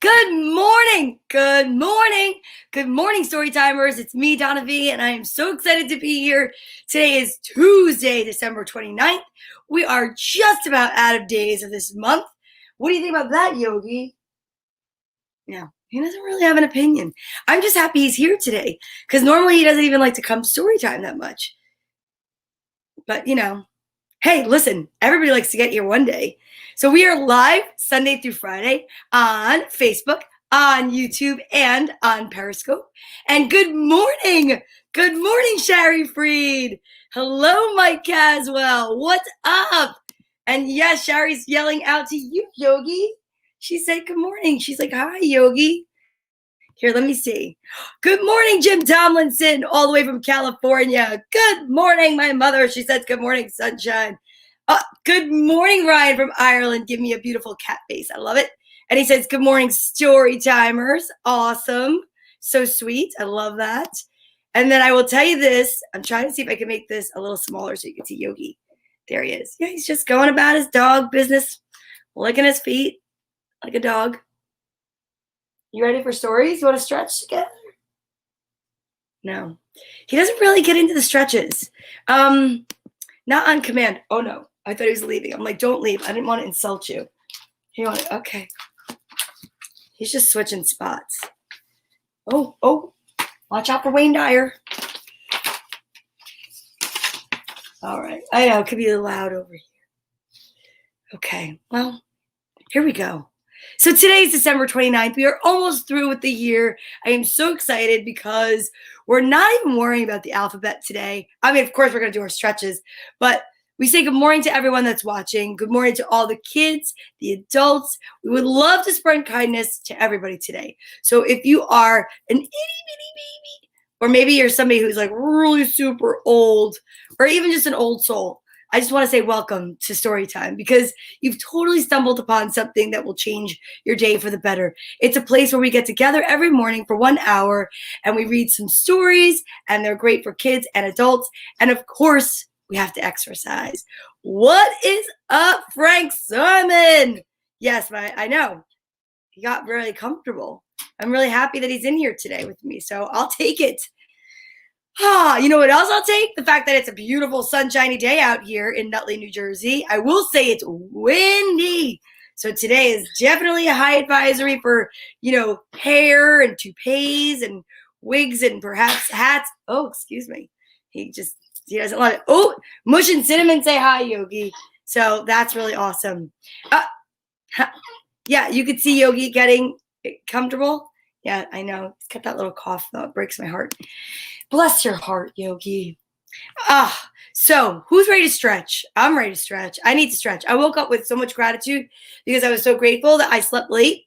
Good morning. Good morning. Good morning, Storytimers. It's me, Donna Vee, and I am so excited to be here. Today is Tuesday, December 29th. We are just about out of days of this month. What do you think about that, Yogi? Yeah, he doesn't really have an opinion. I'm just happy he's here today because normally he doesn't even like to come to story time that much. But, hey, listen, everybody likes to get here one day. So we are live Sunday through Friday on Facebook, on YouTube, and on Periscope. And good morning. Good morning, Shari Freed. Hello, Mike Caswell. What's up? And yes, Shari's yelling out to you, Yogi. She said good morning. She's like, hi, Yogi. Here, let me see. Good morning, Jim Tomlinson, all the way from California. Good morning, my mother. She says, good morning, sunshine. Good morning, Ryan from Ireland. Give me a beautiful cat face. I love it. And he says, good morning, story timers. Awesome. So sweet. I love that. And then I will tell you this. I'm trying to see if I can make this a little smaller so you can see Yogi. There he is. Yeah, he's just going about his dog business, licking his feet like a dog. You ready for stories? You want to stretch together? No. He doesn't really get into the stretches. Not on command. Oh, no. I thought he was leaving. I'm like, don't leave. I didn't want to insult you. Okay. He's just switching spots. Oh. Watch out for Wayne Dyer. All right. I know. It could be loud over here. Okay. Well, here we go. So today is December 29th. We are almost through with the year. I am so excited because we're not even worrying about the alphabet today. I mean, of course, we're going to do our stretches, but we say good morning to everyone that's watching. Good morning to all the kids, the adults. We would love to spread kindness to everybody today. So if you are an itty bitty baby, or maybe you're somebody who's like really super old, or even just an old soul, I just want to say welcome to Storytime because you've totally stumbled upon something that will change your day for the better. It's a place where we get together every morning for 1 hour and we read some stories, and they're great for kids and adults. And of course, we have to exercise. What is up, Frank Simon? Yes, I know. He got really comfortable. I'm really happy that he's in here today with me, so I'll take it. You know what else I'll take? The fact that it's a beautiful sunshiny day out here in Nutley, New Jersey. I will say it's windy. So today is definitely a high advisory for, hair and toupees and wigs and perhaps hats. Oh, excuse me. He doesn't love it. Oh, Mush and Cinnamon say hi, Yogi. So that's really awesome. Yeah, you could see Yogi getting comfortable. Yeah, I know. He's got that little cough, though. It breaks my heart. Bless your heart, Yogi. So who's ready to stretch? I'm ready to stretch. I need to stretch. I woke up with so much gratitude because I was so grateful that I slept late,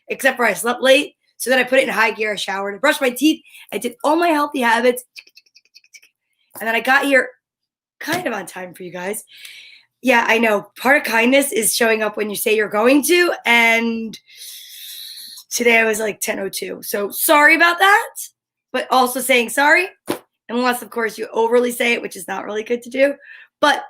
except for I slept late. So then I put it in high gear. I showered, I brushed my teeth. I did all my healthy habits. And then I got here kind of on time for you guys. Yeah, I know. Part of kindness is showing up when you say you're going to. And today I was like 10:02. So sorry about that. But also saying sorry, unless, of course, you overly say it, which is not really good to do. But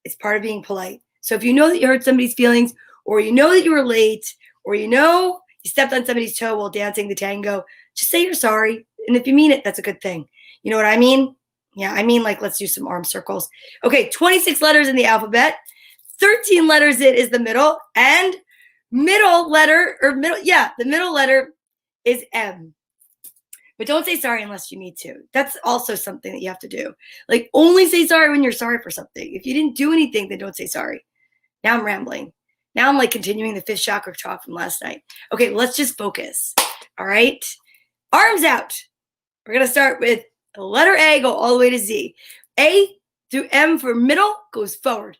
it's part of being polite. So if you know that you hurt somebody's feelings, or you know that you were late, or you stepped on somebody's toe while dancing the tango, just say you're sorry. And if you mean it, that's a good thing. You know what I mean? Yeah, I mean, let's do some arm circles. Okay, 26 letters in the alphabet. 13 letters is the middle. And the middle letter is M. But don't say sorry unless you need to. That's also something that you have to do. Like, only say sorry when you're sorry for something. If you didn't do anything, then don't say sorry. Now I'm rambling. Now I'm continuing the fifth chakra talk from last night. Okay, let's just focus. All right? Arms out. We're going to start with the letter A, go all the way to Z. A through M for middle goes forward.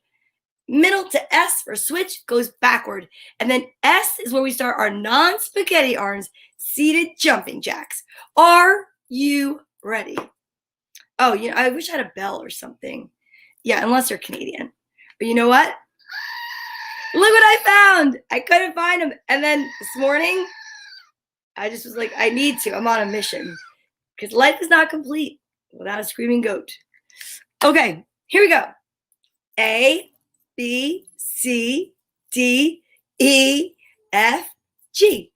Middle to S for switch goes backward. And then S is where we start our non-spaghetti arms, seated jumping jacks. Are you ready? Oh, I wish I had a bell or something. Yeah, unless you're Canadian. But you know what? Look what I found. I couldn't find them. And then this morning, I just was like, I need to. I'm on a mission. Because life is not complete without a screaming goat. Okay, here we go. A, B, C, D, E, F, G.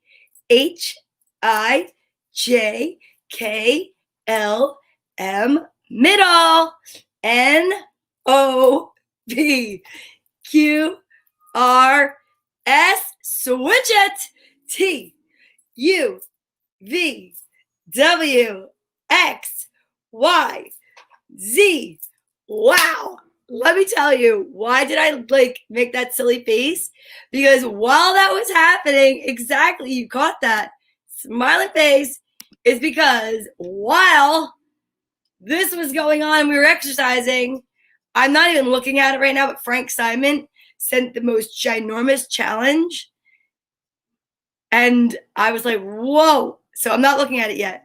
H-I-J-K-L-M, middle, N-O-V-Q-R-S, switch it, T-U-V-W-X-Y-Z. Wow. Let me tell you, why did I make that silly face? Because while that was happening, exactly, you caught that smiling face, is because while this was going on, we were exercising. I'm not even looking at it right now, but Frank Simon sent the most ginormous challenge. And I was like, whoa. So I'm not looking at it yet.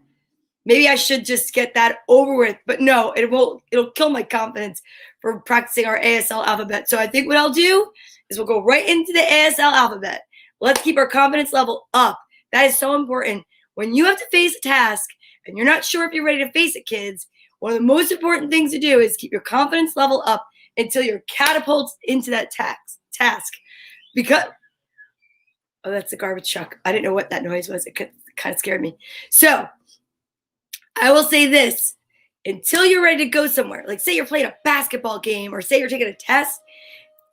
Maybe I should just get that over with, but no, it'll kill my confidence for practicing our ASL alphabet. So I think what I'll do is we'll go right into the ASL alphabet. Let's keep our confidence level up. That is so important. When you have to face a task and you're not sure if you're ready to face it, kids, one of the most important things to do is keep your confidence level up until you're catapulted into that task. Because, oh, that's the garbage truck. I didn't know what that noise was. It kind of scared me. So I will say this, until you're ready to go somewhere, like say you're playing a basketball game or say you're taking a test,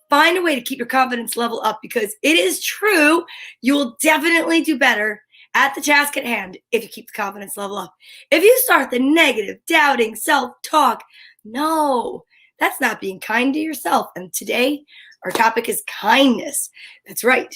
find a way to keep your confidence level up, because it is true, you will definitely do better at the task at hand if you keep the confidence level up. If you start the negative, doubting, self-talk, no, that's not being kind to yourself. And today, our topic is kindness. That's right.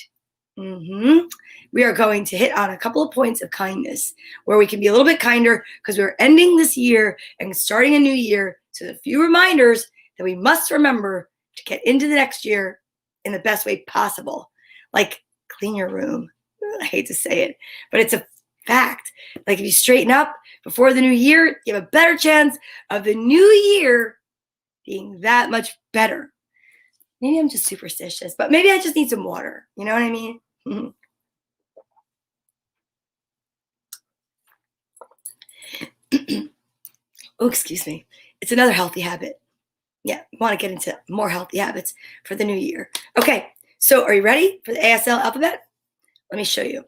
We are going to hit on a couple of points of kindness where we can be a little bit kinder, because we're ending this year and starting a new year. So a few reminders that we must remember to get into the next year in the best way possible. Like clean your room. I hate to say it, but it's a fact. Like if you straighten up before the new year, you have a better chance of the new year being that much better. Maybe I'm just superstitious, but maybe I just need some water. You know what I mean? Oh, excuse me. It's another healthy habit. Yeah, I want to get into more healthy habits for the new year. Okay, so are you ready for the ASL alphabet? Let me show you.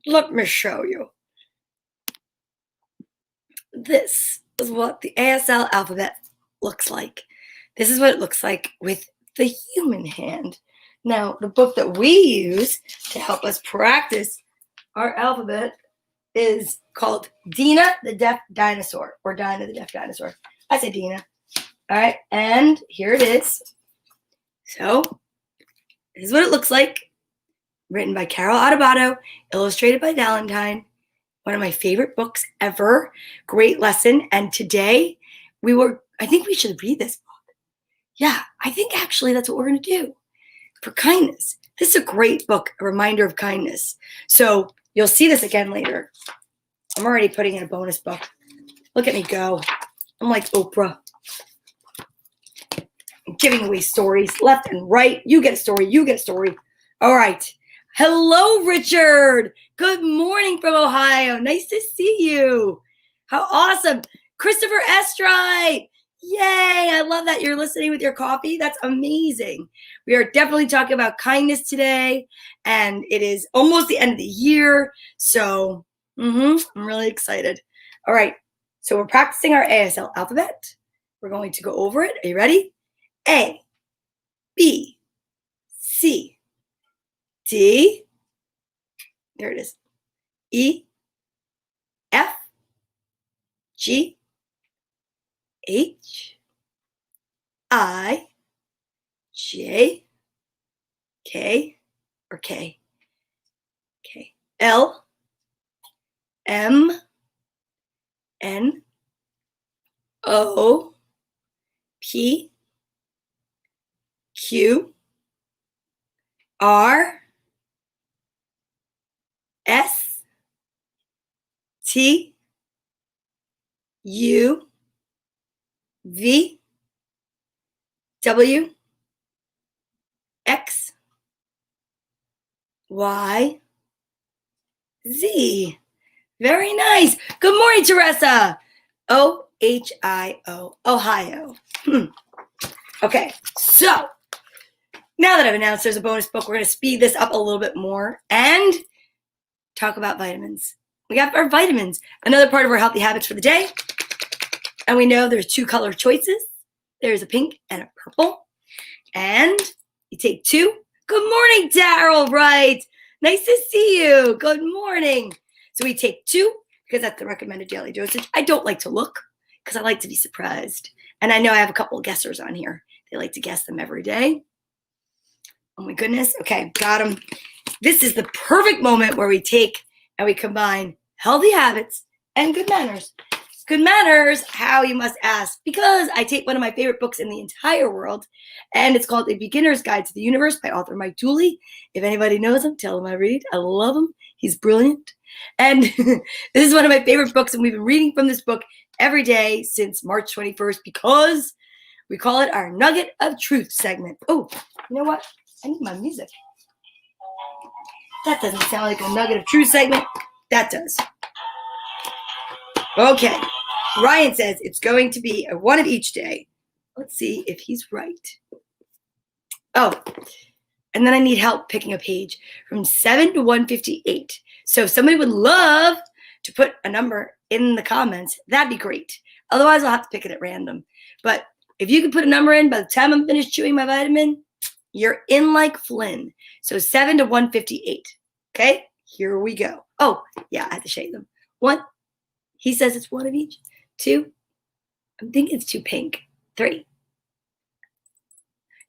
Let me show you. This is what the ASL alphabet looks like. This is what it looks like with the human hand. Now, the book that we use to help us practice our alphabet is called Dina the Deaf Dinosaur, or Dinah the Deaf Dinosaur. I say Dina. All right, and here it is. So, this is what it looks like. Written by Carol Adebato, illustrated by Valentine. One of my favorite books ever. Great lesson. And today, I think we should read this book. Yeah, I think actually that's what we're going to do for kindness. This is a great book, a reminder of kindness. So you'll see this again later. I'm already putting in a bonus book. Look at me go. I'm like Oprah. I'm giving away stories left and right. You get a story. You get a story. All right. Hello, Richard. Good morning from Ohio. Nice to see you. How awesome. Christopher Estride. Yay, I love that you're listening with your coffee. That's amazing. We are definitely talking about kindness today, and it is almost the end of the year, so I'm really excited. All right, so we're practicing our ASL alphabet. We're going to go over it. Are you ready? A, B, C, D, there it is, E, F, G, H, I, J, K, or K, L, M, N, O, P, Q, R, S, T, U, V, W, X, Y, Z. Very nice. Good morning, Teresa. O-H-I-O, Ohio. Okay, so now that I've announced there's a bonus book, we're going to speed this up a little bit more and talk about vitamins. We got our vitamins, another part of our healthy habits for the day. And we know there's 2 color choices. There's a pink and a purple. And you take 2. Good morning, Daryl, right? Nice to see you. Good morning. So we take 2 because that's the recommended daily dosage. I don't like to look because I like to be surprised. And I know I have a couple of guessers on here. They like to guess them every day. Oh my goodness. Okay, got them. This is the perfect moment where we take and we combine healthy habits and good manners. Good manners, how you must ask, because I take one of my favorite books in the entire world, and it's called A Beginner's Guide to the Universe by author Mike Dooley. If anybody knows him, tell him I read. I love him. He's brilliant. And this is one of my favorite books, and we've been reading from this book every day since March 21st because we call it our Nugget of Truth segment. Oh, you know what? I need my music. That doesn't sound like a Nugget of Truth segment. That does. Okay. Ryan says it's going to be a one of each day. Let's see if he's right. Oh, and then I need help picking a page from 7 to 158. So if somebody would love to put a number in the comments, that'd be great. Otherwise, I'll have to pick it at random. But if you can put a number in by the time I'm finished chewing my vitamin, you're in like Flynn. So 7 to 158. Okay, here we go. Oh, yeah, I have to shade them. 1. He says it's 1 of each. 2. I'm thinking it's 2 pink. 3.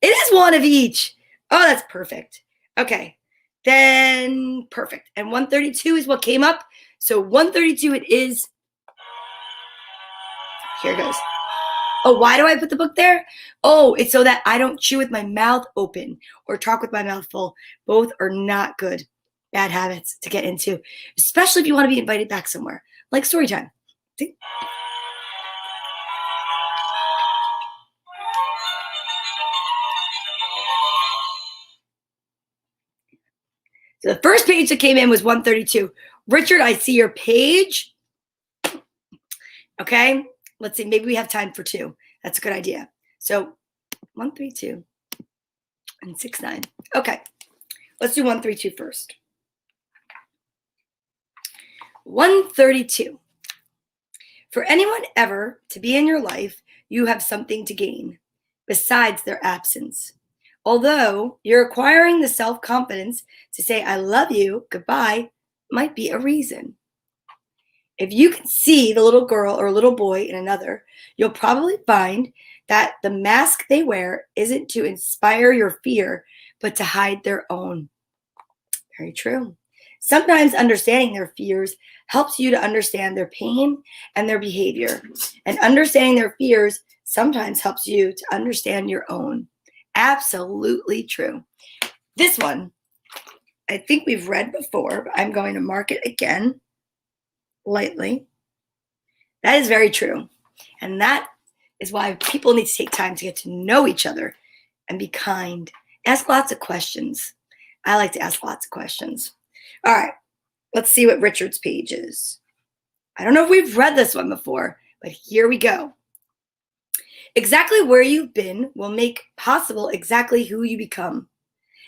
It is 1 of each. Oh, that's perfect. Okay, then perfect. And 132 is what came up. So 132 it is. Here it goes. Oh, why do I put the book there? Oh, it's so that I don't chew with my mouth open or talk with my mouth full. Both are not good, bad habits to get into, especially if you want to be invited back somewhere, like story time. See? So the first page that came in was 132. Richard, I see your page. Okay, let's see. Maybe we have time for 2. That's a good idea. So 132 and 69. Okay, let's do 132 first. 132. For anyone ever to be in your life, you have something to gain besides their absence. Although you're acquiring the self-confidence to say, I love you, goodbye, might be a reason. If you can see the little girl or little boy in another, you'll probably find that the mask they wear isn't to inspire your fear, but to hide their own. Very true. Sometimes understanding their fears helps you to understand their pain and their behavior. And understanding their fears sometimes helps you to understand your own. Absolutely true. This one, I think we've read before, but I'm going to mark it again lightly. That is very true. And that is why people need to take time to get to know each other and be kind. Ask lots of questions. I like to ask lots of questions. All right, let's see what Richard's page is. I don't know if we've read this one before, but here we go. Exactly where you've been will make possible exactly who you become.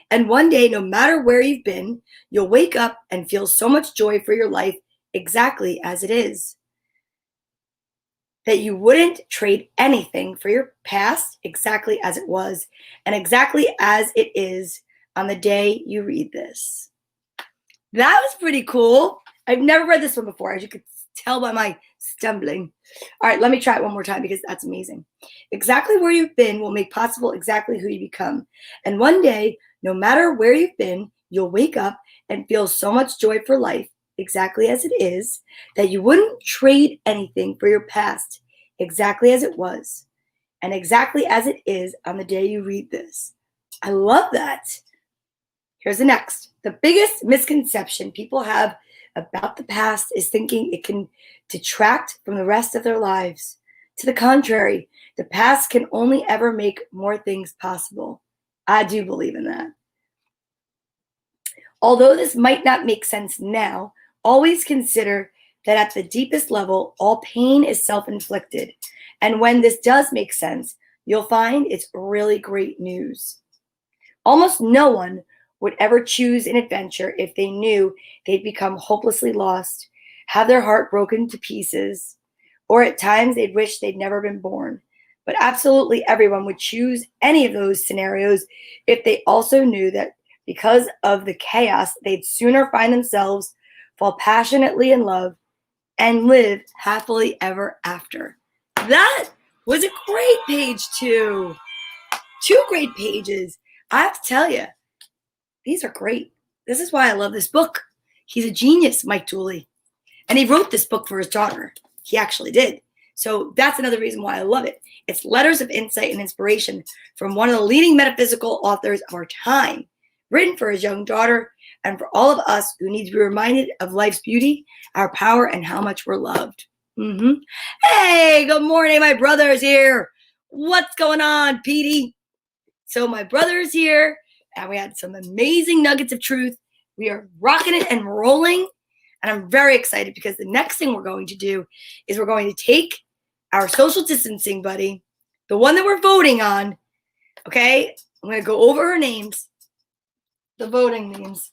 And one day, no matter where you've been, you'll wake up and feel so much joy for your life exactly as it is, that you wouldn't trade anything for your past exactly as it was and exactly as it is on the day you read this. That was pretty cool. I've never read this one before, as you could tell by my stumbling. All right, let me try it one more time because that's amazing. Exactly where you've been will make possible exactly who you become. And one day, no matter where you've been, you'll wake up and feel so much joy for life exactly as it is, that you wouldn't trade anything for your past exactly as it was and exactly as it is on the day you read this. I love that. Here's the next. The biggest misconception people have about the past is thinking it can detract from the rest of their lives. To the contrary, the past can only ever make more things possible. I do believe in that. Although this might not make sense now, always consider that at the deepest level, all pain is self-inflicted. And when this does make sense, you'll find it's really great news. Almost no one would ever choose an adventure if they knew they'd become hopelessly lost, have their heart broken to pieces, or at times they'd wish they'd never been born. But absolutely everyone would choose any of those scenarios if they also knew that because of the chaos, they'd sooner find themselves fall passionately in love and live happily ever after. That was a great page, too. Two great pages. I have to tell you, these are great. This is why I love this book. He's a genius, Mike Dooley. And he wrote this book for his daughter. He actually did. So that's another reason why I love it. It's letters of insight and inspiration from one of the leading metaphysical authors of our time, written for his young daughter and for all of us who need to be reminded of life's beauty, our power, and how much we're loved. Hey, good morning. My brother's here. What's going on, Petey? So my brother's here, and we had some amazing nuggets of truth. We are rocking it and rolling, and I'm very excited because the next thing we're going to do is we're going to take our social distancing buddy, the one that we're voting on, okay? I'm going to go over her names, the voting names.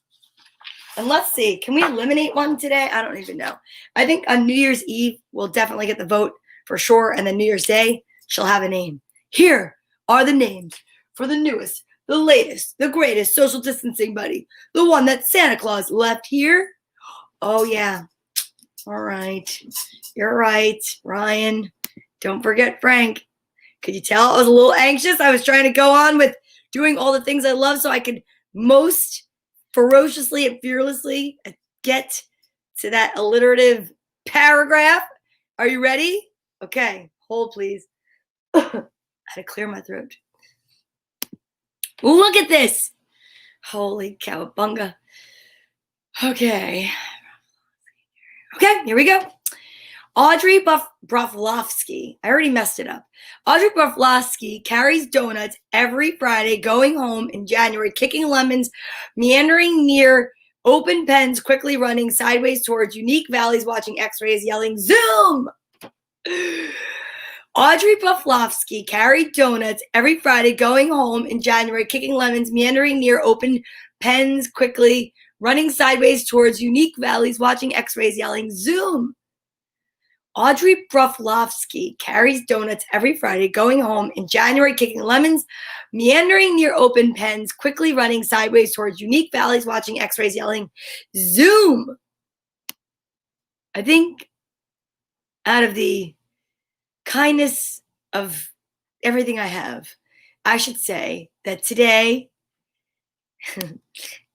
And let's see, can we eliminate one today? I don't even know. I think on New Year's Eve, we'll definitely get the vote for sure. And then New Year's Day, she'll have a name. Here are the names for the newest, the latest, the greatest social distancing buddy. The one that Santa Claus left here. Oh, yeah. All right. You're right, Ryan. Don't forget Frank. Could you tell I was a little anxious? I was trying to go on with doing all the things I love so I could most ferociously and fearlessly get to that alliterative paragraph. Are you ready? Okay, hold please. I had to clear my throat. Look at this. Holy cowabunga. Okay, here we go. Audrey Broflovsky. I already messed it up. Audrey Broflovsky carries donuts every Friday, going home in January, kicking lemons, meandering near open pens, quickly running sideways towards unique valleys, watching x-rays, yelling, Zoom! Audrey Broflovsky carried donuts every Friday, going home in January, kicking lemons, meandering near open pens, quickly running sideways towards unique valleys, watching x-rays, yelling, Zoom! Audrey Broflovsky carries donuts every Friday, going home in January, kicking lemons, meandering near open pens, quickly running sideways towards unique valleys, watching x-rays, yelling, Zoom! I think out of the kindness of everything I have, I should say that today,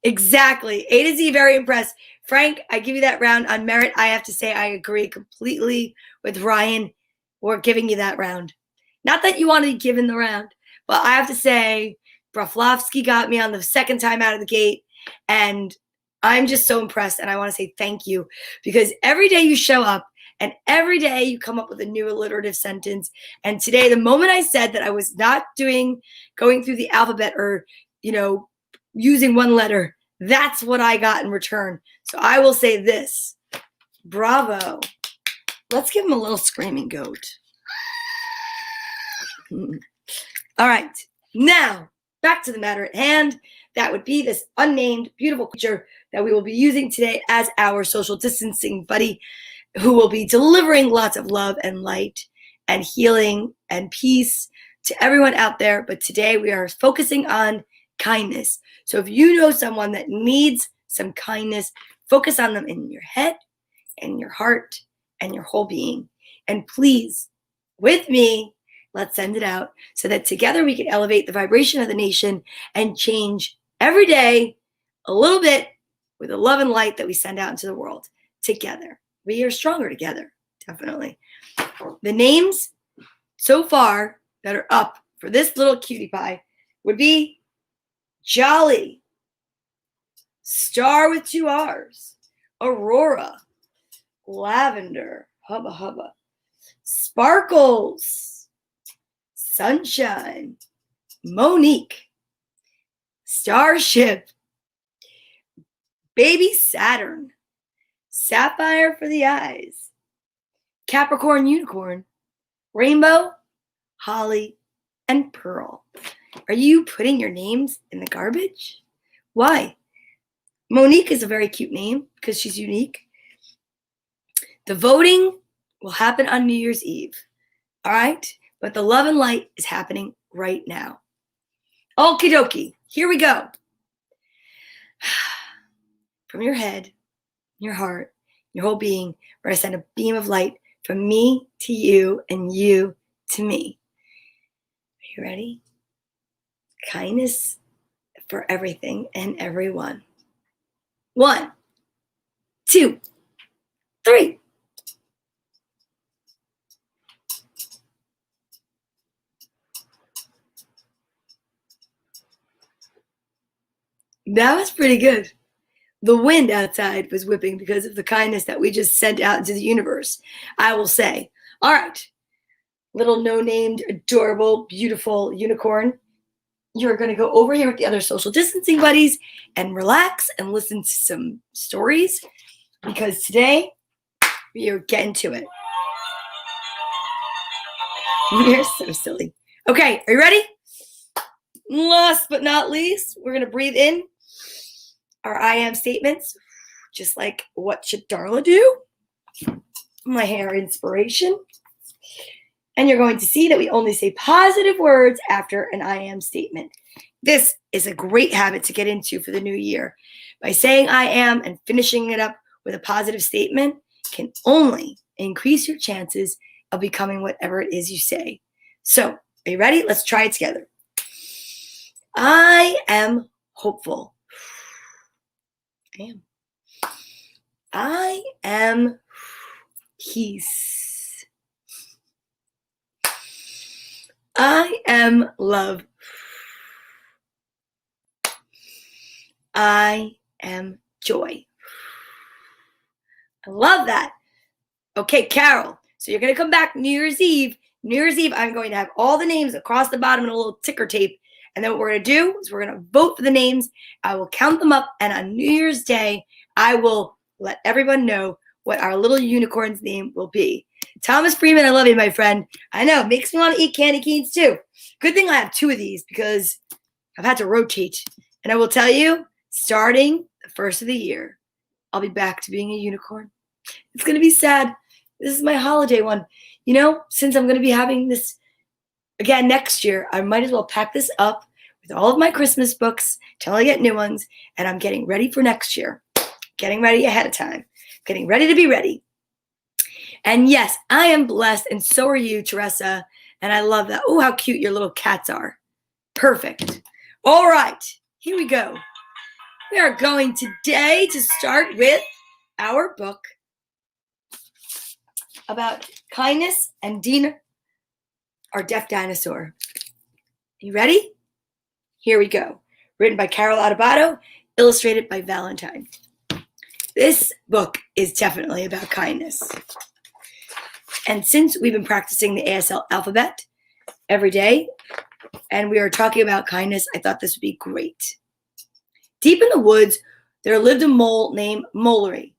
exactly, A to Z, very impressed. Frank, I give you that round on merit. I have to say I agree completely with Ryan. We're giving you that round. Not that you want to be given the round, but I have to say Broflovsky got me on the second time out of the gate, and I'm just so impressed, and I want to say thank you because every day you show up and every day you come up with a new alliterative sentence. And today, the moment I said that I was not going through the alphabet or, using one letter, that's what I got in return. So I will say this. Bravo. Let's give him a little screaming goat. All right. Now, back to the matter at hand. That would be this unnamed, beautiful creature that we will be using today as our social distancing buddy, who will be delivering lots of love and light and healing and peace to everyone out there. But today we are focusing on kindness. So if you know someone that needs some kindness, focus on them in your head and your heart and your whole being. And please, with me, let's send it out so that together we can elevate the vibration of the nation and change every day a little bit with the love and light that we send out into the world together. We are stronger together, definitely. The names so far that are up for this little cutie pie would be Jolly, Star with 2 R's, Aurora, Lavender, Hubba Hubba, Sparkles, Sunshine, Monique, Starship, Baby Saturn, Sapphire for the eyes, Capricorn Unicorn, Rainbow, Holly, and Pearl. Are you putting your names in the garbage? Why? Monique is a very cute name because she's unique. The voting will happen on New Year's Eve. All right? But the love and light is happening right now. Okie dokie. Here we go. From your head, your heart, your whole being, we're going to send a beam of light from me to you and you to me. Are you ready? Kindness for everything and everyone. 1, 2, 3. That was pretty good. The wind outside was whipping because of the kindness that we just sent out into the universe, I will say. All right, little no-named, adorable, beautiful unicorn. You're going to go over here with the other social distancing buddies and relax and listen to some stories because today we are getting to it. You're so silly. Okay, are you ready? Last but not least, we're going to breathe in our I am statements, just like what should Darla do? My hair inspiration. And you're going to see that we only say positive words after an I am statement. This is a great habit to get into for the new year. By saying I am and finishing it up with a positive statement can only increase your chances of becoming whatever it is you say. So, are you ready? Let's try it together. I am hopeful. I am peace. I am love. I am joy. I love that. Okay, Carol. So you're going to come back New Year's Eve. New Year's Eve, I'm going to have all the names across the bottom in a little ticker tape. And then what we're going to do is we're going to vote for the names. I will count them up. And on New Year's Day, I will let everyone know what our little unicorn's name will be. Thomas Freeman, I love you, my friend. I know, it makes me want to eat candy canes too. Good thing I have 2 of these because I've had to rotate. And I will tell you, starting the first of the year, I'll be back to being a unicorn. It's going to be sad. This is my holiday one. You know, since I'm going to be having this again next year, I might as well pack this up with all of my Christmas books till I get new ones. And I'm getting ready for next year. Getting ready ahead of time. Getting ready to be ready. And yes, I am blessed, and so are you, Teresa. And I love that. Oh, how cute your little cats are. Perfect. All right, here we go. We are going today to start with our book about kindness and Dina, our deaf dinosaur. You ready? Here we go. Written by Carol Adebato, illustrated by Valentine. This book is definitely about kindness. And since we've been practicing the ASL alphabet every day, and we are talking about kindness, I thought this would be great. Deep in the woods, there lived a mole named Molery.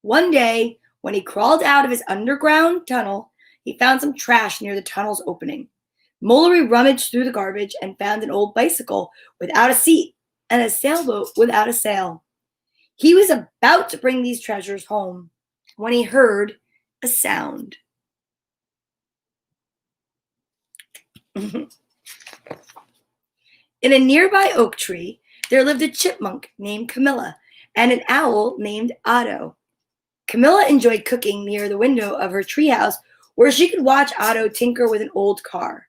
One day, when he crawled out of his underground tunnel, he found some trash near the tunnel's opening. Molery rummaged through the garbage and found an old bicycle without a seat and a sailboat without a sail. He was about to bring these treasures home when he heard a sound. In a nearby oak tree, there lived a chipmunk named Camilla and an owl named Otto. Camilla enjoyed cooking near the window of her treehouse where she could watch Otto tinker with an old car.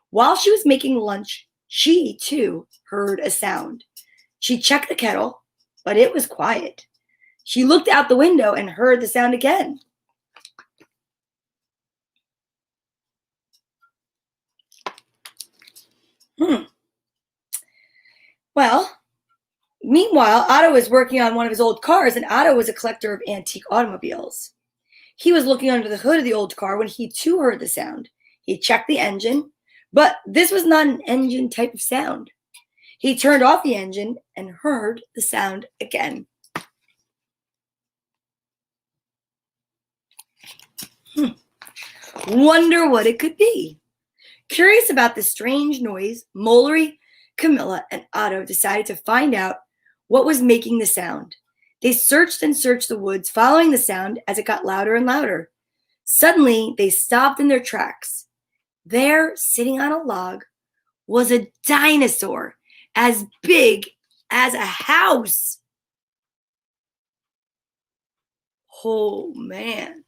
While she was making lunch, she, too, heard a sound. She checked the kettle, but it was quiet. She looked out the window and heard the sound again. Well, meanwhile, Otto was working on one of his old cars, and Otto was a collector of antique automobiles. He was looking under the hood of the old car when he too heard the sound. He checked the engine, but this was not an engine type of sound. He turned off the engine and heard the sound again. Wonder what it could be. Curious about the strange noise, Molery, Camilla, and Otto decided to find out what was making the sound. They searched and searched the woods, following the sound as it got louder and louder. Suddenly, they stopped in their tracks. There, sitting on a log, was a dinosaur as big as a house. Oh, man.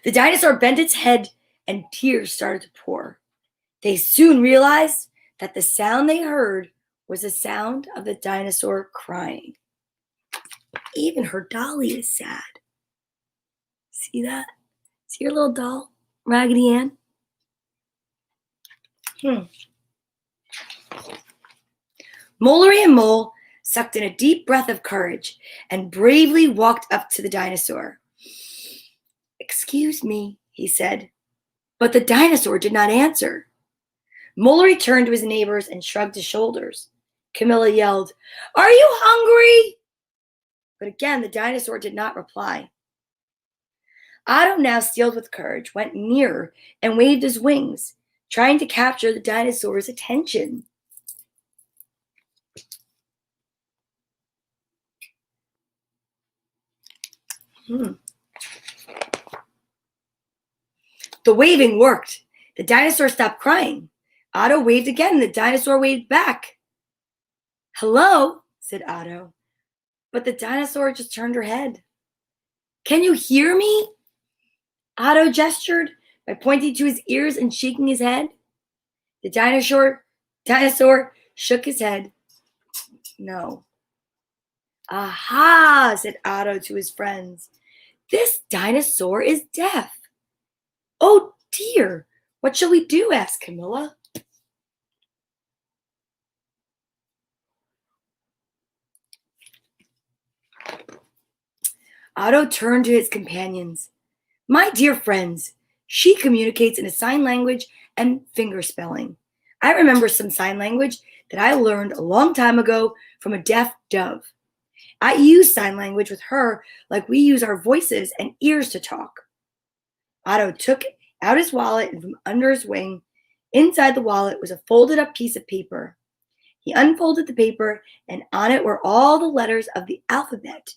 The dinosaur bent its head and tears started to pour. They soon realized that the sound they heard was the sound of the dinosaur crying. Even her dolly is sad. See that? See your little doll, Raggedy Ann? Molery and Mole sucked in a deep breath of courage and bravely walked up to the dinosaur. "Excuse me," he said, but the dinosaur did not answer. Molery turned to his neighbors and shrugged his shoulders. Camilla yelled, "Are you hungry?" But again, the dinosaur did not reply. Otto, now steeled with courage, went nearer and waved his wings, trying to capture the dinosaur's attention. The waving worked. The dinosaur stopped crying. Otto waved again, and the dinosaur waved back. "Hello," said Otto. But the dinosaur just turned her head. "Can you hear me?" Otto gestured by pointing to his ears and shaking his head. The dinosaur shook his head. No. "Aha," said Otto to his friends. "This dinosaur is deaf." "Oh dear, what shall we do?" asked Camilla. Otto turned to his companions. "My dear friends, she communicates in a sign language and finger spelling. I remember some sign language that I learned a long time ago from a deaf dove. I use sign language with her like we use our voices and ears to talk." Otto took out his wallet, and from under his wing, inside the wallet, was a folded up piece of paper. He unfolded the paper, and on it were all the letters of the alphabet.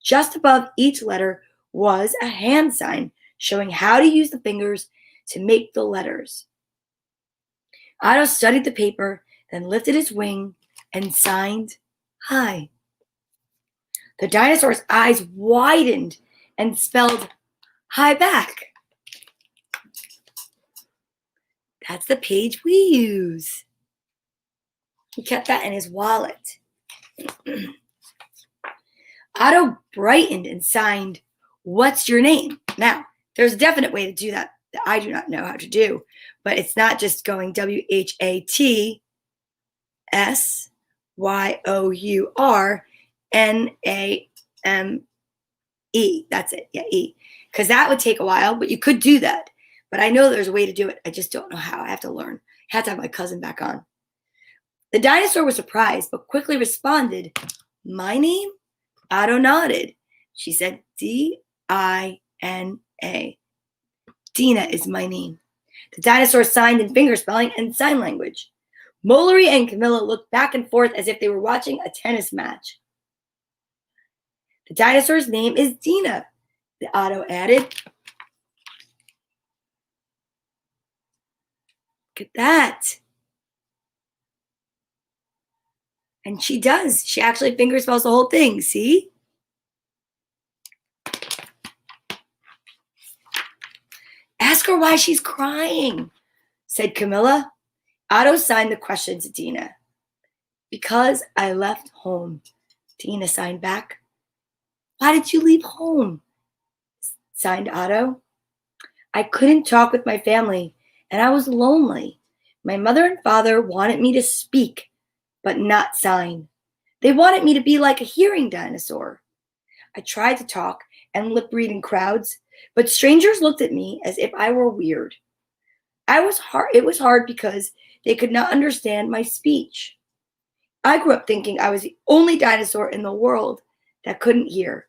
Just above each letter was a hand sign showing how to use the fingers to make the letters. Otto studied the paper, then lifted his wing and signed, "Hi." The dinosaur's eyes widened and spelled "Hi" back. That's the page we use. He kept that in his wallet. Otto brightened and signed, "What's your name?" Now, there's a definite way to do that I do not know how to do, but it's not just going WHATSYOURNAME. That's it. Yeah, E. Because that would take a while, but you could do that. But I know there's a way to do it. I just don't know how. I have to learn. I have to have my cousin back on. The dinosaur was surprised, but quickly responded, "My name?" Otto nodded. She said, "Dina. Dina is my name." The dinosaur signed in finger spelling and sign language. Molery and Camilla looked back and forth as if they were watching a tennis match. "The dinosaur's name is Dina," the Otto added. Look at that. And she does. She actually finger spells the whole thing, see? "Ask her why she's crying," said Camilla. Otto signed the question to Dina. "Because I left home," Dina signed back. "Why did you leave home?" signed Otto. "I couldn't talk with my family, and I was lonely. My mother and father wanted me to speak, but not sign. They wanted me to be like a hearing dinosaur. I tried to talk and lip read in crowds, but strangers looked at me as if I were weird. It was hard because they could not understand my speech. I grew up thinking I was the only dinosaur in the world that couldn't hear."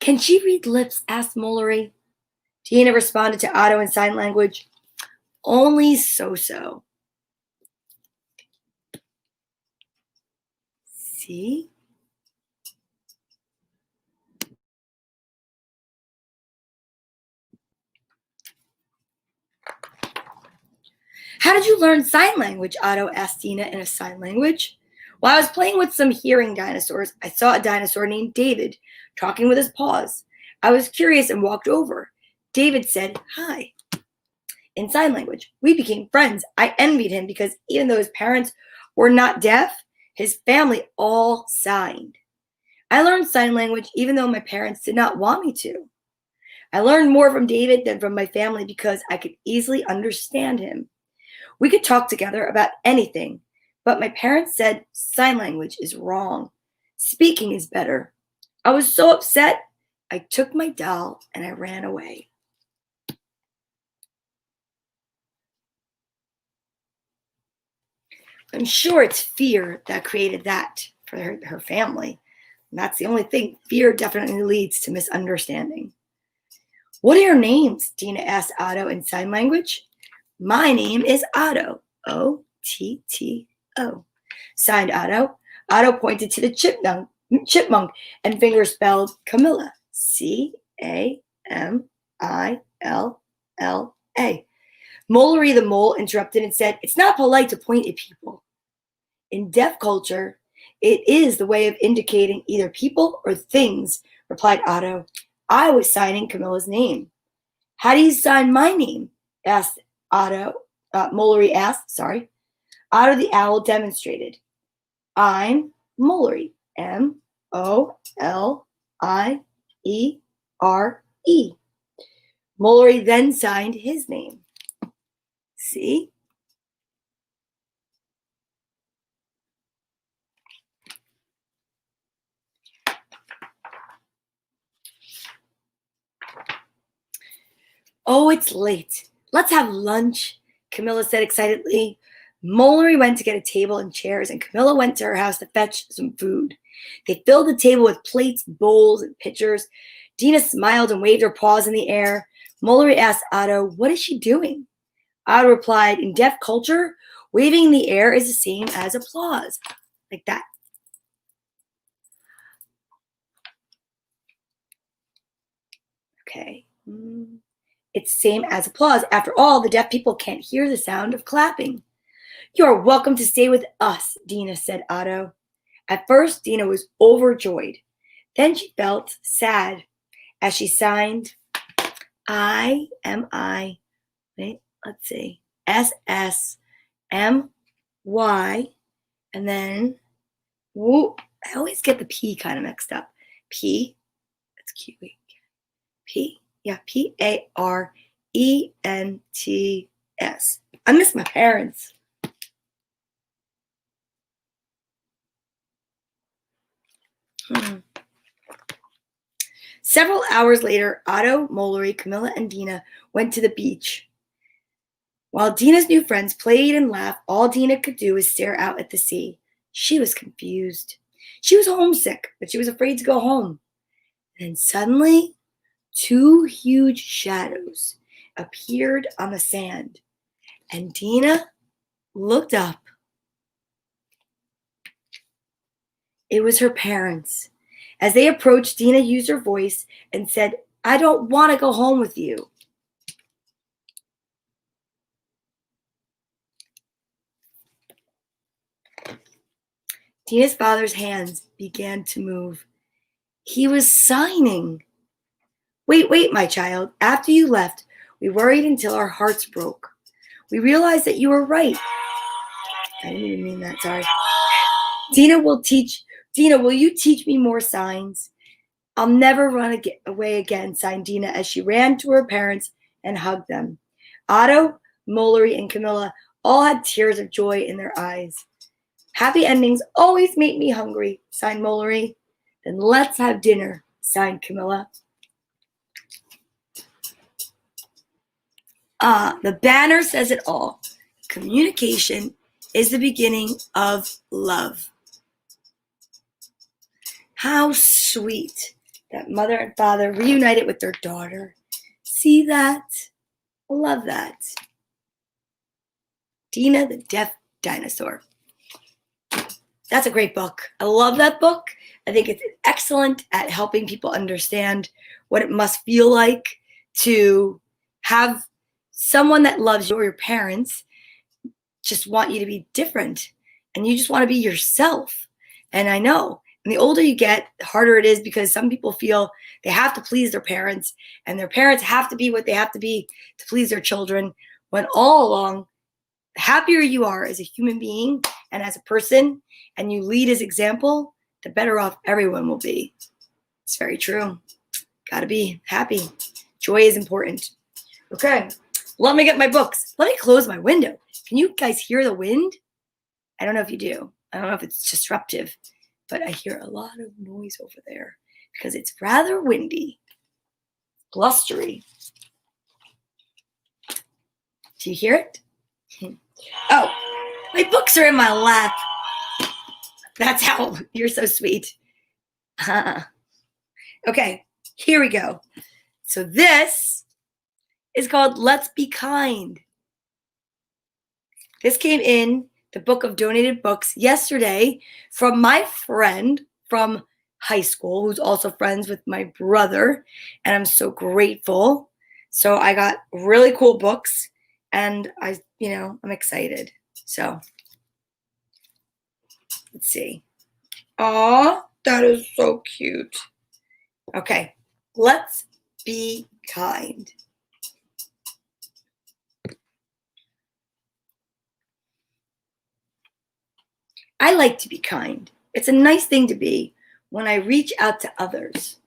"Can she read lips?" asked Molery. Dina responded to Otto in sign language, "Only so-so." See? How did you learn sign language? Otto asked Dina in a sign language. While I was playing with some hearing dinosaurs, I saw a dinosaur named David talking with his paws. I was curious and walked over. David said, "Hi," in sign language. We became friends. I envied him because even though his parents were not deaf, his family all signed. I learned sign language even though my parents did not want me to. I learned more from David than from my family because I could easily understand him. We could talk together about anything, but my parents said sign language is wrong. Speaking is better. I was so upset, I took my doll and I ran away. I'm sure it's fear that created that for her family. And that's the only thing. Fear definitely leads to misunderstanding. What are your names? Dina asked Otto in sign language. My name is Otto. O-T-T-O. Signed Otto. Otto pointed to the chipmunk and finger spelled Camilla. C-A-M-I-L-L-A. Molery the mole interrupted and said, "It's not polite to point at people. In deaf culture, it is the way of indicating either people or things," replied Otto. I was signing Camilla's name. How do you sign my name? Asked Otto. Molery asked, sorry. Otto the owl demonstrated. I'm Molery. M-O-L-I-E-R-E. Molery then signed his name. See? Oh, it's late. Let's have lunch, Camilla said excitedly. Molery went to get a table and chairs, and Camilla went to her house to fetch some food. They filled the table with plates, bowls, and pitchers. Dina smiled and waved her paws in the air. Molery asked Otto, "What is she doing?" Otto replied, "In deaf culture, waving in the air is the same as applause." Like that. Okay. It's same as applause. After all, the deaf people can't hear the sound of clapping. "You are welcome to stay with us," Dina said Otto. At first, Dina was overjoyed. Then she felt sad as she signed I-M-I, let's see, S-S-M-Y, and then, whoop, I always get the P kind of mixed up. P, that's cute, P, yeah, P-A-R-E-N-T-S. I miss my parents. Several hours later, Otto, Molery, Camilla, and Dina went to the beach. While Dina's new friends played and laughed, all Dina could do was stare out at the sea. She was confused. She was homesick, but she was afraid to go home. And suddenly, two huge shadows appeared on the sand, and Dina looked up. It was her parents. As they approached, Dina used her voice and said, "I don't want to go home with you." Dina's father's hands began to move. He was signing. Wait, my child. After you left, we worried until our hearts broke. We realized that you were right. I didn't even mean that, sorry. Dina, will you teach me more signs? I'll never run away again, sighed Dina as she ran to her parents and hugged them. Otto, Molery, and Camilla all had tears of joy in their eyes. Happy endings always make me hungry, sighed Molery. Then let's have dinner, sighed Camilla. The banner says it all. Communication is the beginning of love. How sweet that mother and father reunited with their daughter. See that? Love that. Dina the deaf dinosaur. That's a great book. I love that book. I think it's excellent at helping people understand what it must feel like to have someone that loves you or your parents just want you to be different and you just want to be yourself. And I know, and the older you get, the harder it is because some people feel they have to please their parents and their parents have to be what they have to be to please their children. When all along, the happier you are as a human being and as a person, and you lead as example, the better off everyone will be. It's very true. Gotta be happy. Joy is important. Okay, let me get my books. Let me close my window. Can you guys hear the wind? I don't know if you do. I don't know if it's disruptive, but I hear a lot of noise over there because it's rather windy, blustery. Do you hear it? Oh, my books are in my lap. That's how you're so sweet. Okay, here we go. So this is called Let's Be Kind. This came in the book of donated books yesterday from my friend from high school, who's also friends with my brother, and I'm so grateful. So I got really cool books, and I'm excited. So let's see. Aw, that is so cute. Okay, let's be kind. I like to be kind. It's a nice thing to be when I reach out to others.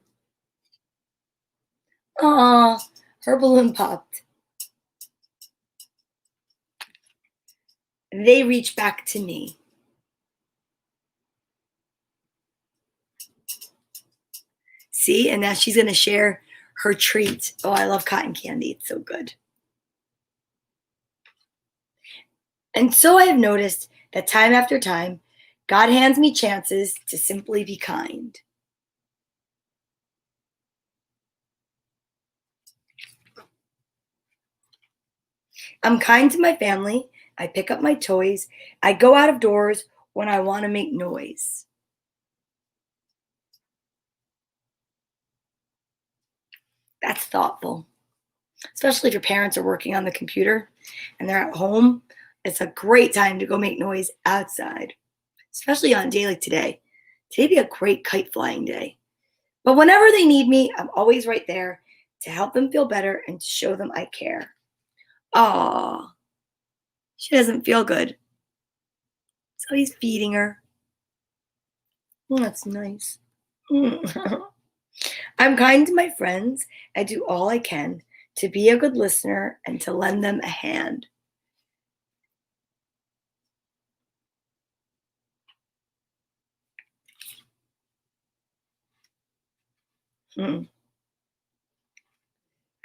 Aw, her balloon popped. They reach back to me. See, and now she's going to share her treat. Oh, I love cotton candy. It's so good. And so I have noticed that time after time, God hands me chances to simply be kind. I'm kind to my family. I pick up my toys. I go out of doors when I want to make noise. That's thoughtful, especially if your parents are working on the computer and they're at home. It's a great time to go make noise outside, especially on a day like today. Today'd be a great kite flying day. But whenever they need me, I'm always right there to help them feel better and to show them I care. Aw, she doesn't feel good. So he's feeding her. Oh, that's nice. I'm kind to my friends. I do all I can to be a good listener and to lend them a hand. I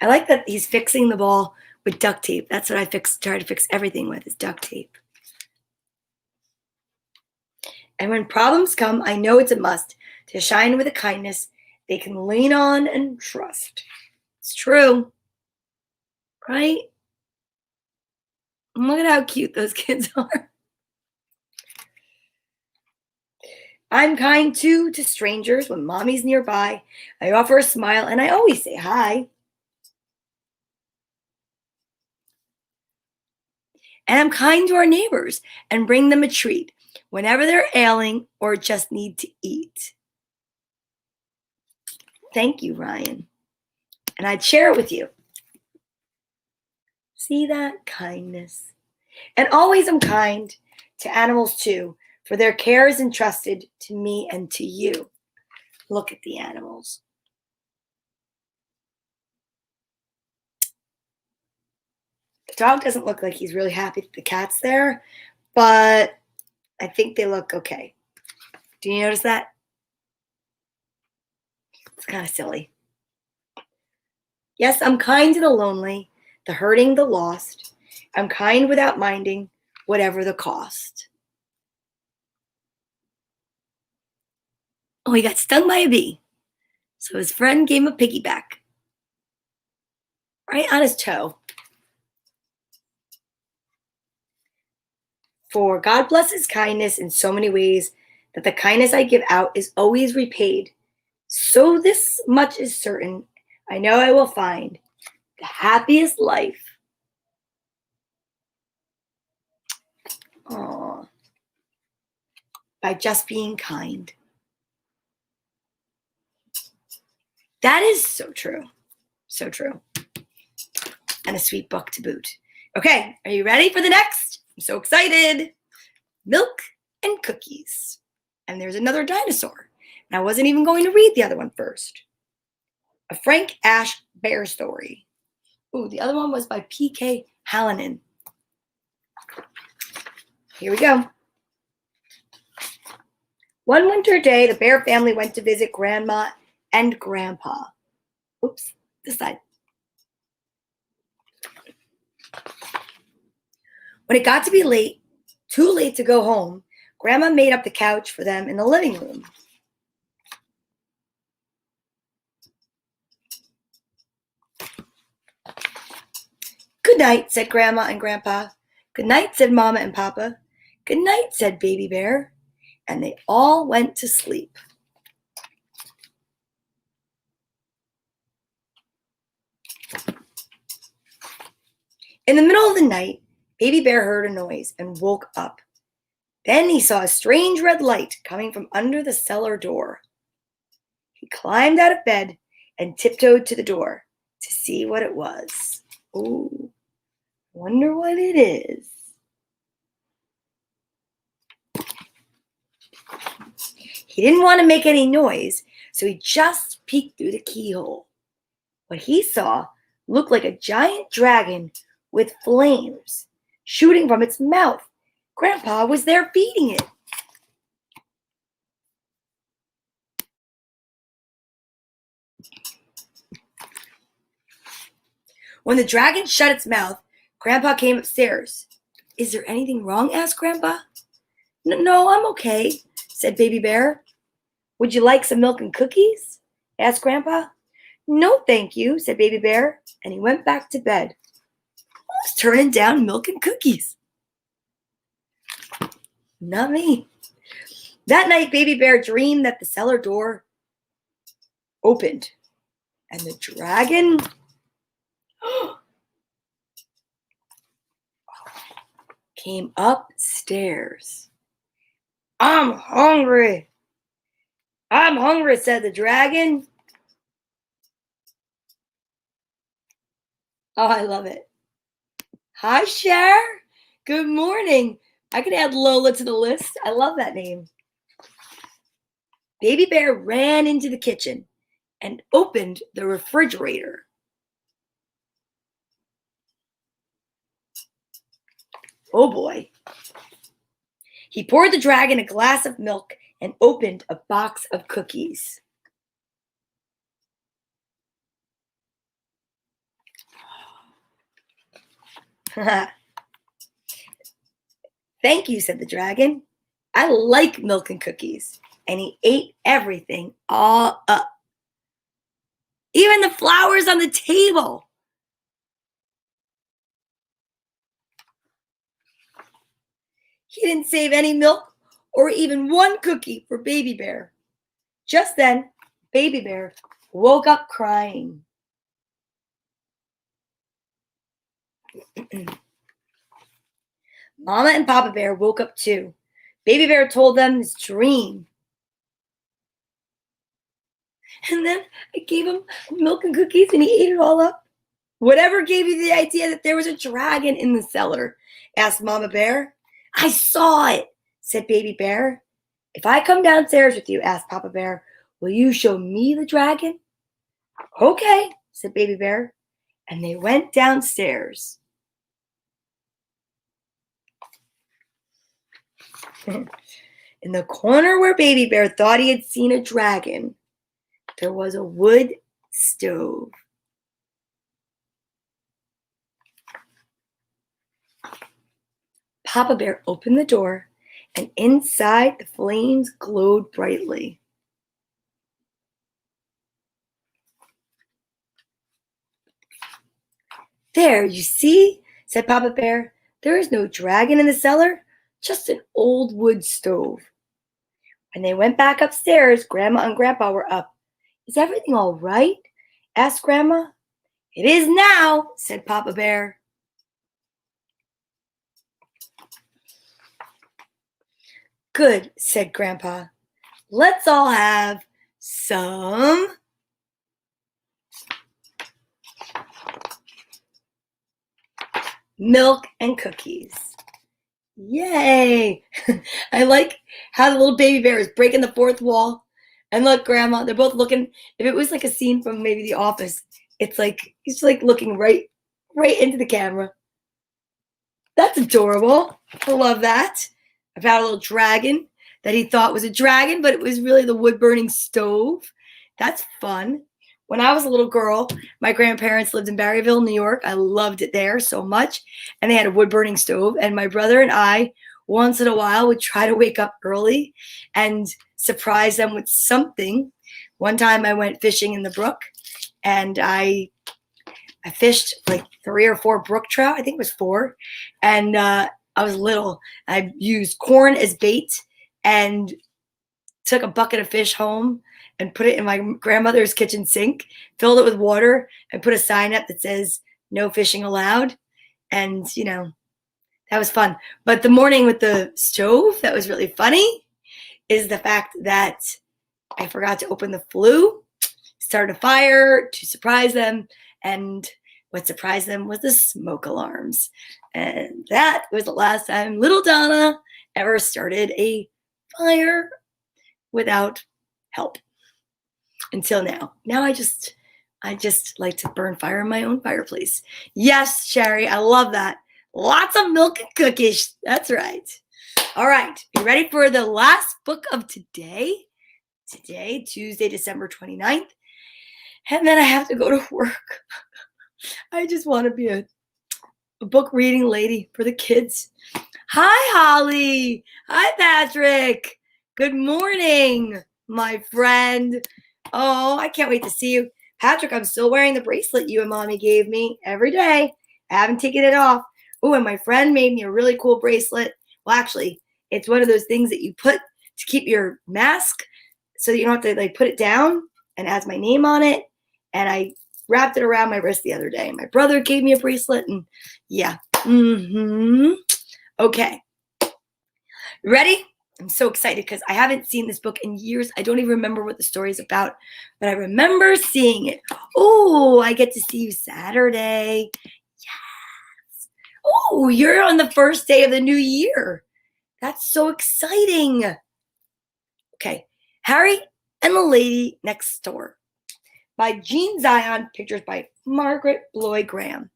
like that he's fixing the ball with duct tape. That's what I try to fix everything with is duct tape. And when problems come, I know it's a must to shine with a kindness they can lean on and trust. It's true, right? And look at how cute those kids are. I'm kind too to strangers when mommy's nearby. I offer a smile and I always say hi. And I'm kind to our neighbors and bring them a treat whenever they're ailing or just need to eat. Thank you, Ryan. And I'd share it with you. See that? Kindness. And always I'm kind to animals too, for their care is entrusted to me and to you. Look at the animals. The dog doesn't look like he's really happy that the cat's there, but I think they look okay. Do you notice that? It's kind of silly. Yes, I'm kind to the lonely, the hurting, the lost. I'm kind without minding, whatever the cost. Oh, he got stung by a bee. So his friend gave him a piggyback right on his toe. For God bless his kindness in so many ways that the kindness I give out is always repaid. So this much is certain, I know I will find the happiest life. Aw, by just being kind. That is so true. So true. And a sweet book to boot. Okay, are you ready for the next? I'm so excited. Milk and cookies. And there's another dinosaur. And I wasn't even going to read the other one first. A Frank Ash bear story. Ooh, the other one was by P.K. Hallinan. Here we go. One winter day, the bear family went to visit Grandma and Grandpa. Oops, this side. When it got to be late, too late to go home, Grandma made up the couch for them in the living room. Good night, said Grandma and Grandpa. Good night, said Mama and Papa. Good night, said Baby Bear. And they all went to sleep. In the middle of the night, Baby Bear heard a noise and woke up. Then he saw a strange red light coming from under the cellar door. He climbed out of bed and tiptoed to the door to see what it was. Ooh, wonder what it is. He didn't want to make any noise, so he just peeked through the keyhole. What he saw looked like a giant dragon with flames shooting from its mouth. Grandpa was there feeding it. When the dragon shut its mouth, Grandpa came upstairs. Is there anything wrong? Asked Grandpa. No, I'm okay, said Baby Bear. Would you like some milk and cookies? Asked Grandpa. No, thank you, said Baby Bear, and he went back to bed. Who's turning down milk and cookies? Not me. That night, Baby Bear dreamed that the cellar door opened, and the dragon came upstairs. I'm hungry. I'm hungry, said the dragon. Oh, I love it. Hi, Cher. Good morning. I could add Lola to the list. I love that name. Baby Bear ran into the kitchen and opened the refrigerator. Oh boy. He poured the dragon a glass of milk and opened a box of cookies. Thank you, said the dragon. I like milk and cookies. And he ate everything all up. Even the flowers on the table. He didn't save any milk or even one cookie for Baby Bear. Just then, Baby Bear woke up crying. Mama and Papa Bear woke up too. Baby Bear told them his dream. And then I gave him milk and cookies and he ate it all up. Whatever gave you the idea that there was a dragon in the cellar? Asked Mama Bear. I saw it, said Baby Bear. If I come downstairs with you, asked Papa Bear, will you show me the dragon? Okay, said Baby Bear. And they went downstairs. In the corner where Baby Bear thought he had seen a dragon, there was a wood stove. Papa Bear opened the door, and inside the flames glowed brightly. There, you see, said Papa Bear, there is no dragon in the cellar, just an old wood stove. When they went back upstairs, Grandma and Grandpa were up. "Is everything all right?" asked Grandma. "It is now," said Papa Bear. "Good," said Grandpa. "Let's all have some milk and cookies." Yay! I like how the little baby bear is breaking the fourth wall. And look, Grandma, they're both looking. If it was like a scene from maybe The Office, it's like he's like looking right into the camera. That's adorable. I love that. About a little dragon that he thought was a dragon, but it was really the wood burning stove. That's fun. When I was a little girl, my grandparents lived in Barryville, New York. I loved it there so much. And they had a wood burning stove. And my brother and I, once in a while, would try to wake up early and surprise them with something. One time I went fishing in the brook and I fished like 3 or 4 brook trout. I think it was 4. And I was little. I used corn as bait and took a bucket of fish home and put it in my grandmother's kitchen sink, filled it with water, and put a sign up that says, "No fishing allowed." And, that was fun. But the morning with the stove that was really funny is the fact that I forgot to open the flue, started a fire to surprise them, and what surprised them was the smoke alarms. And that was the last time little Donna ever started a fire without help. Until now. Now I just like to burn fire in my own fireplace. Yes, Sherry, I love that. Lots of milk and cookies. That's right. All right. You ready for the last book of today? Today, Tuesday, December 29th. And then I have to go to work. I just want to be a book reading lady for the kids. Hi, Holly. Hi, Patrick. Good morning, my friend. Oh, I can't wait to see you. Patrick, I'm still wearing the bracelet you and Mommy gave me every day. I haven't taken it off. Oh, and my friend made me a really cool bracelet. Well, actually, it's one of those things that you put to keep your mask so that you don't have to put it down, and it has my name on it. And I wrapped it around my wrist the other day. My brother gave me a bracelet, and yeah. Okay. Ready? I'm so excited because I haven't seen this book in years. I don't even remember what the story is about, but I remember seeing it. Oh, I get to see you Saturday. Yes. Oh, you're on the first day of the new year. That's so exciting. Okay. Harry and the Lady Next Door by Jean Zion, pictures by Margaret Bloy Graham.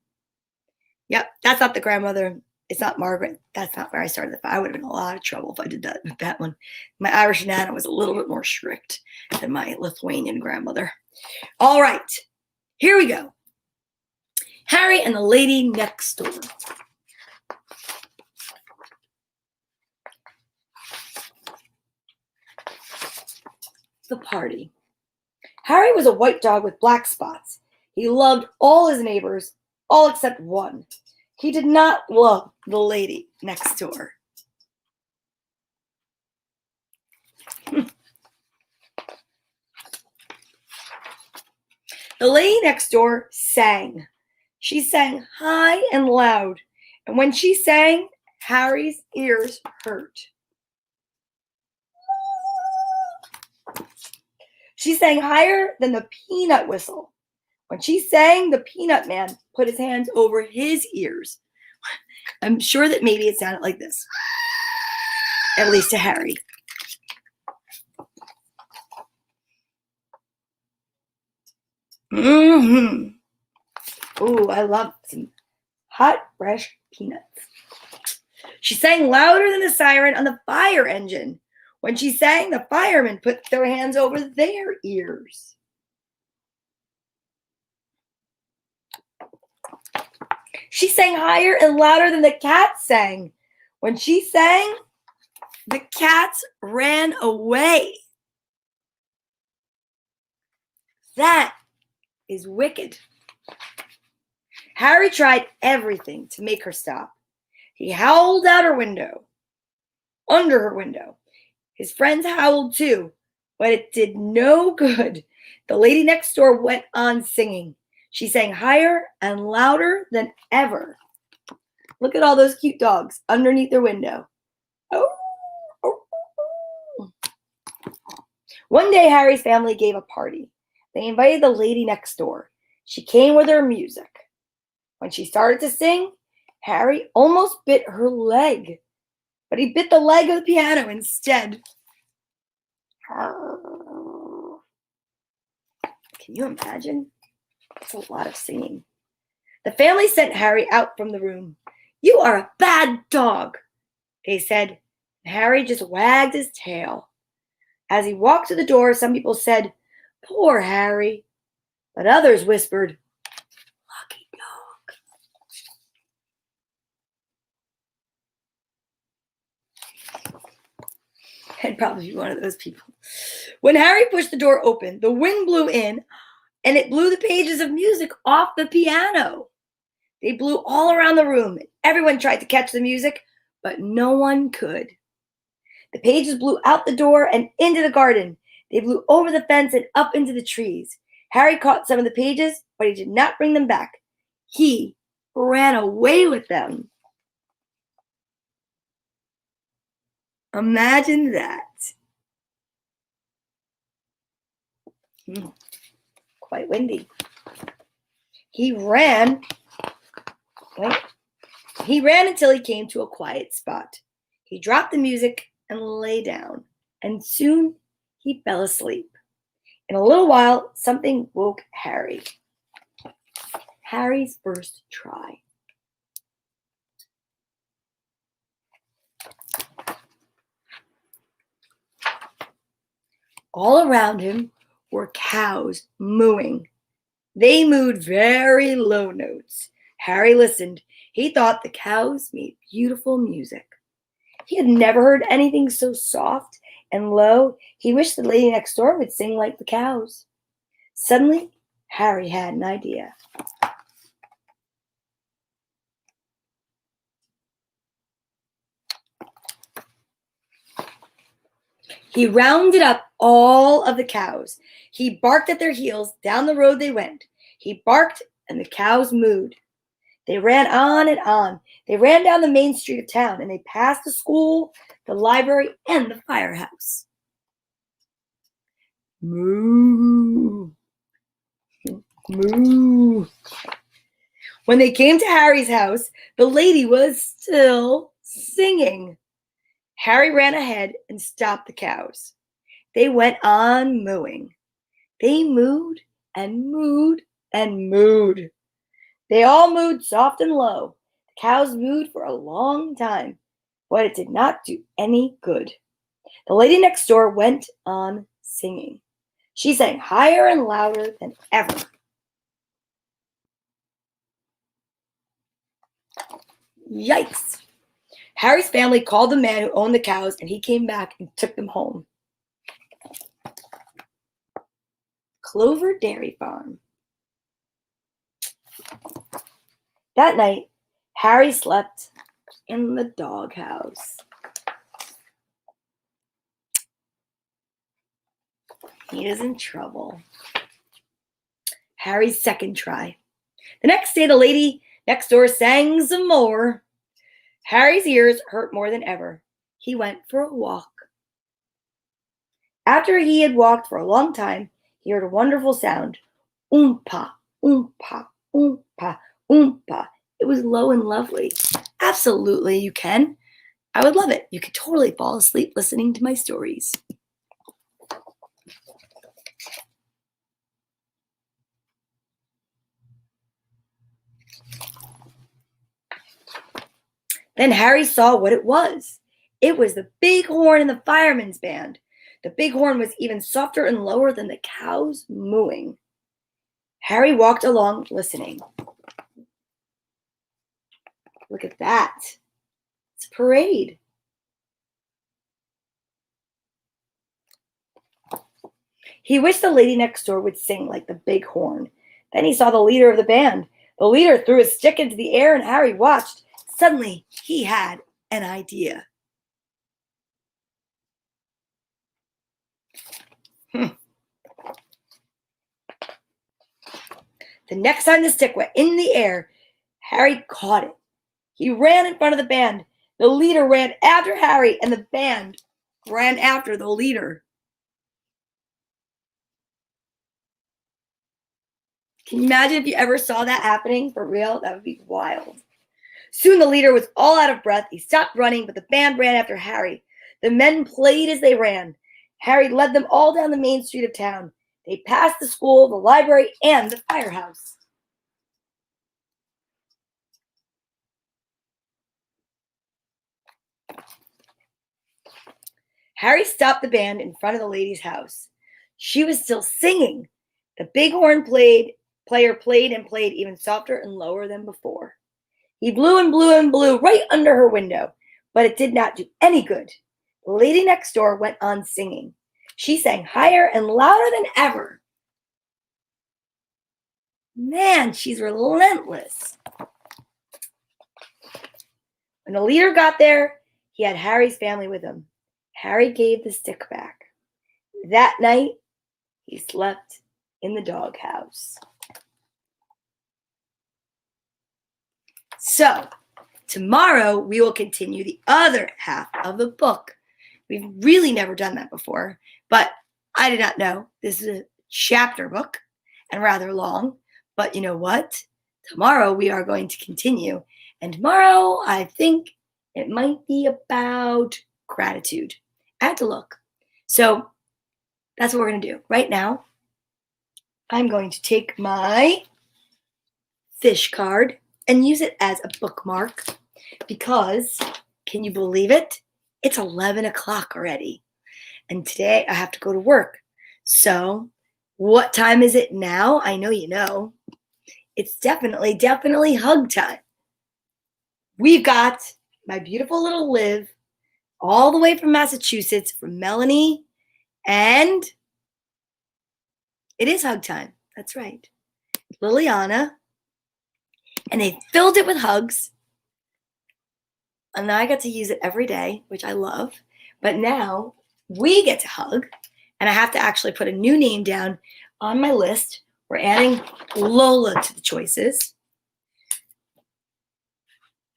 Yep, that's not the grandmother. It's not Margaret. That's not where I started. I would have been in a lot of trouble if I did that with that one. My Irish Nana was a little bit more strict than my Lithuanian grandmother. All right, here we go. Harry and the Lady Next Door. The party. Harry was a white dog with black spots. He loved all his neighbors, all except one. He did not love the lady next door. The lady next door sang. She sang high and loud, and when she sang, Harry's ears hurt. She sang higher than the peanut whistle. When she sang, the peanut man put his hands over his ears. I'm sure that maybe it sounded like this, at least to Harry. Oh, I love some hot, fresh peanuts. She sang louder than the siren on the fire engine. When she sang, the firemen put their hands over their ears. She sang higher and louder than the cat sang. When she sang, the cats ran away. That is wicked. Harry tried everything to make her stop. He howled out her window, under her window. His friends howled too, but it did no good. The lady next door went on singing. She sang higher and louder than ever. Look at all those cute dogs underneath their window. Oh, oh, oh. One day, Harry's family gave a party. They invited the lady next door. She came with her music. When she started to sing, Harry almost bit her leg, but he bit the leg of the piano instead. Can you imagine? That's a lot of singing. The family sent Harry out from the room. "You are a bad dog," they said. Harry just wagged his tail. As he walked to the door, some people said, "Poor Harry," but others whispered, "Lucky dog." I'd probably be one of those people. When Harry pushed the door open, the wind blew in, and it blew the pages of music off the piano. They blew all around the room. Everyone tried to catch the music, but no one could. The pages blew out the door and into the garden. They blew over the fence and up into the trees. Harry caught some of the pages, but he did not bring them back. He ran away with them. Imagine that. Quite windy. He ran until he came to a quiet spot. He dropped the music and lay down, and soon he fell asleep. In a little while, something woke Harry. Harry's first try. All around him were cows mooing. They mooed very low notes. Harry listened. He thought the cows made beautiful music. He had never heard anything so soft and low. He wished the lady next door would sing like the cows. Suddenly, Harry had an idea. He rounded up all of the cows. He barked at their heels. Down the road they went. He barked, and the cows mooed. They ran on and on. They ran down the main street of town, and they passed the school, the library, and the firehouse. Moo. Moo. When they came to Harry's house, the lady was still singing. Harry ran ahead and stopped the cows. They went on mooing. They mooed and mooed and mooed. They all mooed soft and low. The cows mooed for a long time, but it did not do any good. The lady next door went on singing. She sang higher and louder than ever. Yikes! Harry's family called the man who owned the cows, and he came back and took them home. Clover Dairy Farm. That night, Harry slept in the doghouse. He is in trouble. Harry's second try. The next day, the lady next door sang some more. Harry's ears hurt more than ever. He went for a walk. After he had walked for a long time, he heard a wonderful sound. Oompa, oompa, oompa, oompa. It was low and lovely. Absolutely, you can. I would love it. You could totally fall asleep listening to my stories. Then Harry saw what it was. It was the big horn in the fireman's band. The big horn was even softer and lower than the cows mooing. Harry walked along listening. Look at that. It's a parade. He wished the lady next door would sing like the big horn. Then he saw the leader of the band. The leader threw his stick into the air, and Harry watched. Suddenly, he had an idea. The next time the stick went in the air, Harry caught it. He ran in front of the band. The leader ran after Harry, and the band ran after the leader. Can you imagine if you ever saw that happening for real? That would be wild. Soon the leader was all out of breath. He stopped running, but the band ran after Harry. The men played as they ran. Harry led them all down the main street of town. They passed the school, the library, and the firehouse. Harry stopped the band in front of the lady's house. She was still singing. The bighorn player played and played even softer and lower than before. He blew and blew and blew right under her window, but it did not do any good. The lady next door went on singing. She sang higher and louder than ever. Man, she's relentless. When the leader got there, he had Harry's family with him. Harry gave the stick back. That night, he slept in the doghouse. So, tomorrow we will continue the other half of the book. We've really never done that before, but I did not know. This is a chapter book and rather long, but you know what? Tomorrow we are going to continue, and tomorrow I think it might be about gratitude. I had to look. So that's what we're going to do. Right now, I'm going to take my fish card and use it as a bookmark because, can you believe it? It's 11 o'clock already. And today I have to go to work. So what time is it now? I know you know. It's definitely hug time. We've got my beautiful little Liv all the way from Massachusetts, from Melanie, and it is hug time. That's right. Liliana. And they filled it with hugs. And I got to use it every day, which I love. But now we get to hug. And I have to actually put a new name down on my list. We're adding Lola to the choices.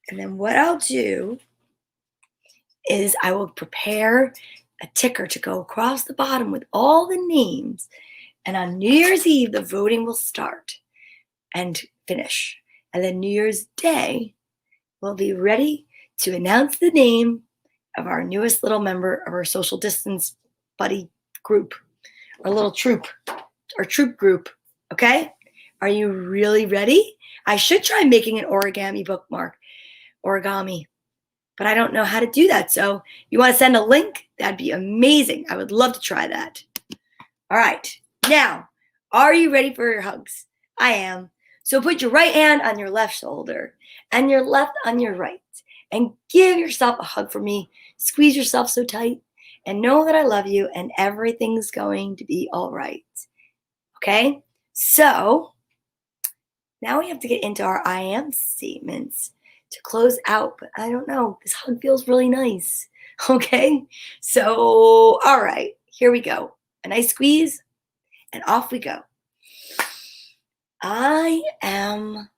And then what I'll do is I will prepare a ticker to go across the bottom with all the names. And on New Year's Eve, the voting will start and finish. And then New Year's Day, we'll be ready to announce the name of our newest little member of our social distance buddy group, our little troop, our troop group. Okay? Are you really ready? I should try making an origami bookmark, origami, but I don't know how to do that. So you want to send a link? That'd be amazing. I would love to try that. All right. Now, are you ready for your hugs? I am. So put your right hand on your left shoulder and your left on your right and give yourself a hug for me. Squeeze yourself so tight and know that I love you and everything's going to be all right. Okay? So now we have to get into our I am statements to close out, but I don't know. This hug feels really nice. Okay? So, all right, here we go. A nice squeeze and off we go. I am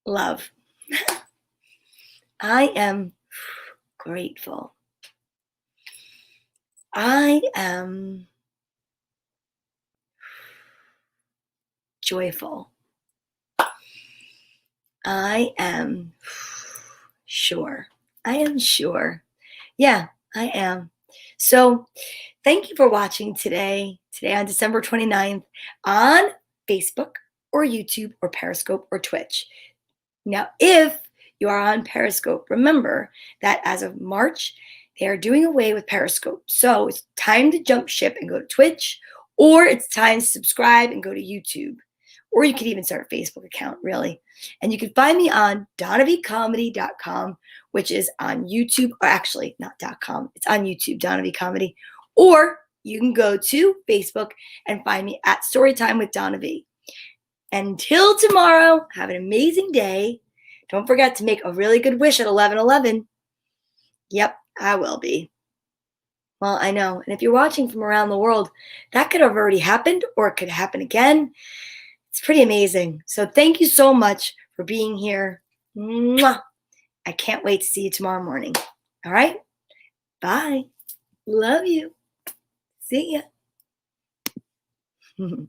love. I am grateful. I am joyful. I am sure. I am sure. Yeah, I am. So thank you for watching today on December 29th on Facebook or YouTube or Periscope or Twitch. Now, if you are on Periscope, remember that as of March, they are doing away with Periscope. So it's time to jump ship and go to Twitch, or it's time to subscribe and go to YouTube. Or you could even start a Facebook account, really. And you can find me on donnaveecomedy.com, which is on YouTube, or actually not .com, it's on YouTube, Donna Vee Comedy. Or you can go to Facebook and find me at Storytime with Donna Vee. Until tomorrow, have an amazing day. Don't forget to make a really good wish at 11:11. Yep, I will be. Well, I know. And if you're watching from around the world, that could have already happened or it could happen again. It's pretty amazing. So thank you so much for being here. Mwah. I can't wait to see you tomorrow morning. All right? Bye. Love you. See ya.